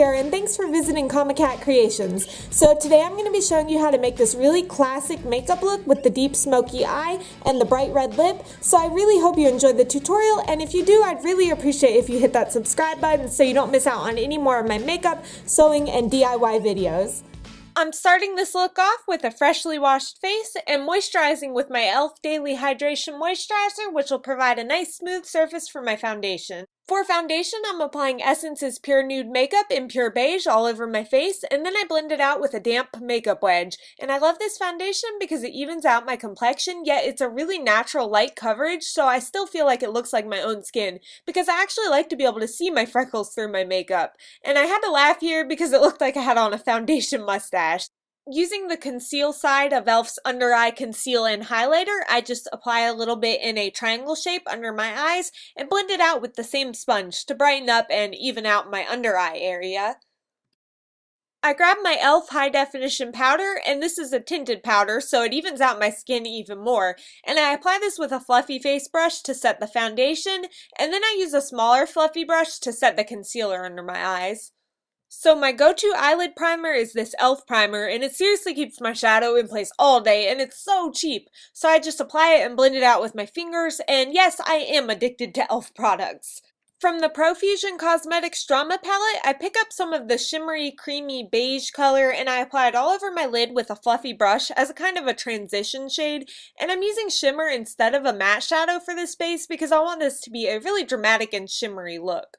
here, and thanks for visiting Cat Creations. So today I'm going to be showing you how to make this really classic makeup look with the deep smoky eye and the bright red lip. So I really hope you enjoyed the tutorial, and if you do, I'd really appreciate if you hit that subscribe button so you don't miss out on any more of my makeup, sewing, and DIY videos. I'm starting this look off with a freshly washed face and moisturizing with my e.l.f. Daily Hydration Moisturizer, which will provide a nice smooth surface for my foundation. For foundation, I'm applying Essence's Pure Nude Makeup in Pure Beige all over my face, and then I blend it out with a damp makeup wedge. And I love this foundation because it evens out my complexion, yet it's a really natural light coverage, so I still feel like it looks like my own skin, because I actually like to be able to see my freckles through my makeup. And I had to laugh here because it looked like I had on a foundation mustache. Using the Conceal side of e.l.f.'s Under Eye Conceal and Highlighter, I just apply a little bit in a triangle shape under my eyes and blend it out with the same sponge to brighten up and even out my under eye area. I grab my e.l.f. High Definition Powder, and this is a tinted powder, so it evens out my skin even more. And I apply this with a fluffy face brush to set the foundation, and then I use a smaller fluffy brush to set the concealer under my eyes. So my go-to eyelid primer is this e.l.f. primer, and it seriously keeps my shadow in place all day, and it's so cheap. So I just apply it and blend it out with my fingers, and yes, I am addicted to e.l.f. products. From the Profusion Cosmetics Drama Palette, I pick up some of the shimmery, creamy beige color, and I apply it all over my lid with a fluffy brush as a kind of a transition shade, and I'm using shimmer instead of a matte shadow for this base because I want this to be a really dramatic and shimmery look.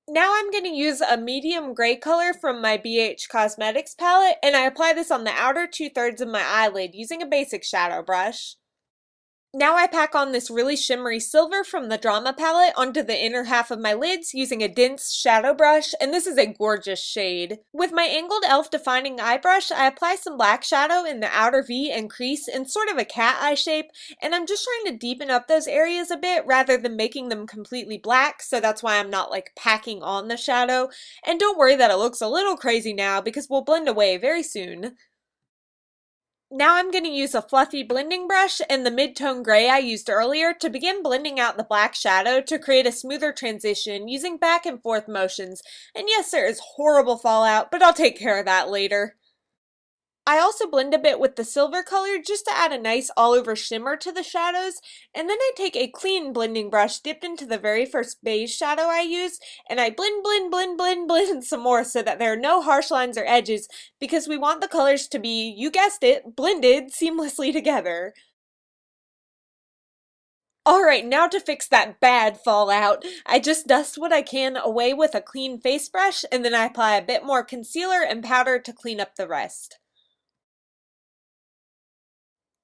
Now I'm going to use a medium gray color from my Beige Cosmetics palette, and I apply this on the outer 2/3 of my eyelid using a basic shadow brush. Now I pack on this really shimmery silver from the Drama palette onto the inner half of my lids using a dense shadow brush, and this is a gorgeous shade. With my angled e.l.f. defining eye brush, I apply some black shadow in the outer V and crease in sort of a cat eye shape, and I'm just trying to deepen up those areas a bit rather than making them completely black, so that's why I'm not like packing on the shadow. And don't worry that it looks a little crazy now because we'll blend away very soon. Now I'm going to use a fluffy blending brush and the mid-tone gray I used earlier to begin blending out the black shadow to create a smoother transition using back and forth motions. And yes, there is horrible fallout, but I'll take care of that later. I also blend a bit with the silver color just to add a nice all-over shimmer to the shadows, and then I take a clean blending brush dipped into the very first beige shadow I used, and I blend some more so that there are no harsh lines or edges, because we want the colors to be, you guessed it, blended seamlessly together. Alright, now to fix that bad fallout, I just dust what I can away with a clean face brush, and then I apply a bit more concealer and powder to clean up the rest.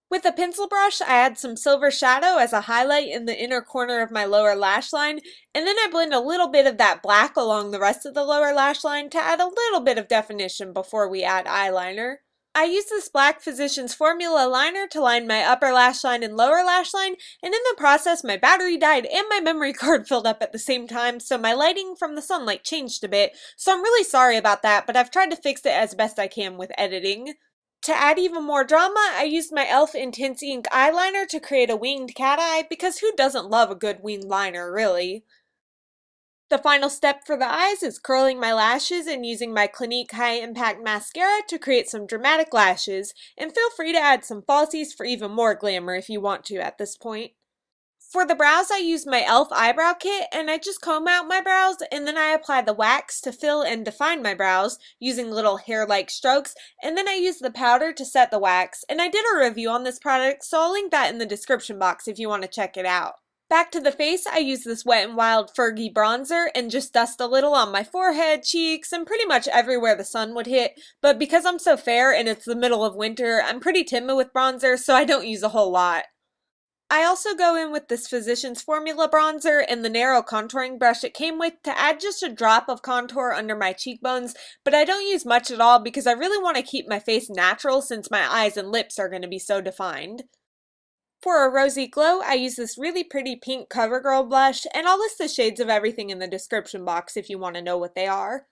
With a pencil brush, I add some silver shadow as a highlight in the inner corner of my lower lash line, and then I blend a little bit of that black along the rest of the lower lash line to add a little bit of definition before we add eyeliner. I use this Black Physicians Formula liner to line my upper lash line and lower lash line, and in the process my battery died and my memory card filled up at the same time, so my lighting from the sunlight changed a bit, so I'm really sorry about that, but I've tried to fix it as best I can with editing. To add even more drama, I used my e.l.f. Intense Ink eyeliner to create a winged cat eye, because who doesn't love a good winged liner, really? The final step for the eyes is curling my lashes and using my Clinique High Impact Mascara to create some dramatic lashes, and feel free to add some falsies for even more glamour if you want to at this point. For the brows, I use my e.l.f. eyebrow kit, and I just comb out my brows, and then I apply the wax to fill and define my brows using little hair-like strokes, and then I use the powder to set the wax, and I did a review on this product, so I'll link that in the description box if you want to check it out. Back to the face, I use this Wet n Wild Fergie bronzer and just dust a little on my forehead, cheeks, and pretty much everywhere the sun would hit, but because I'm so fair and it's the middle of winter, I'm pretty timid with bronzer, so I don't use a whole lot. I also go in with this Physicians Formula bronzer and the narrow contouring brush it came with to add just a drop of contour under my cheekbones, but I don't use much at all because I really want to keep my face natural since my eyes and lips are going to be so defined. For a Rosy Glow, I use this really pretty pink CoverGirl blush, and I'll list the shades of everything in the description box if you want to know what they are.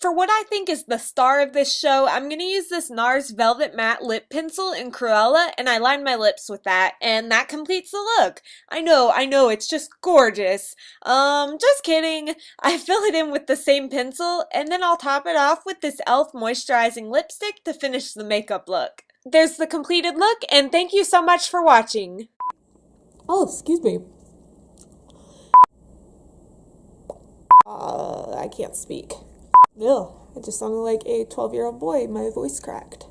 For what I think is the star of this show, I'm going to use this NARS Velvet Matte Lip Pencil in Cruella, and I line my lips with that, and that completes the look. I know, it's just gorgeous. Just kidding. I fill it in with the same pencil, and then I'll top it off with this e.l.f. moisturizing lipstick to finish the makeup look. There's the completed look, and thank you so much for watching. Oh, excuse me. I can't speak. Ugh, I just sounded like a 12-year-old boy. My voice cracked.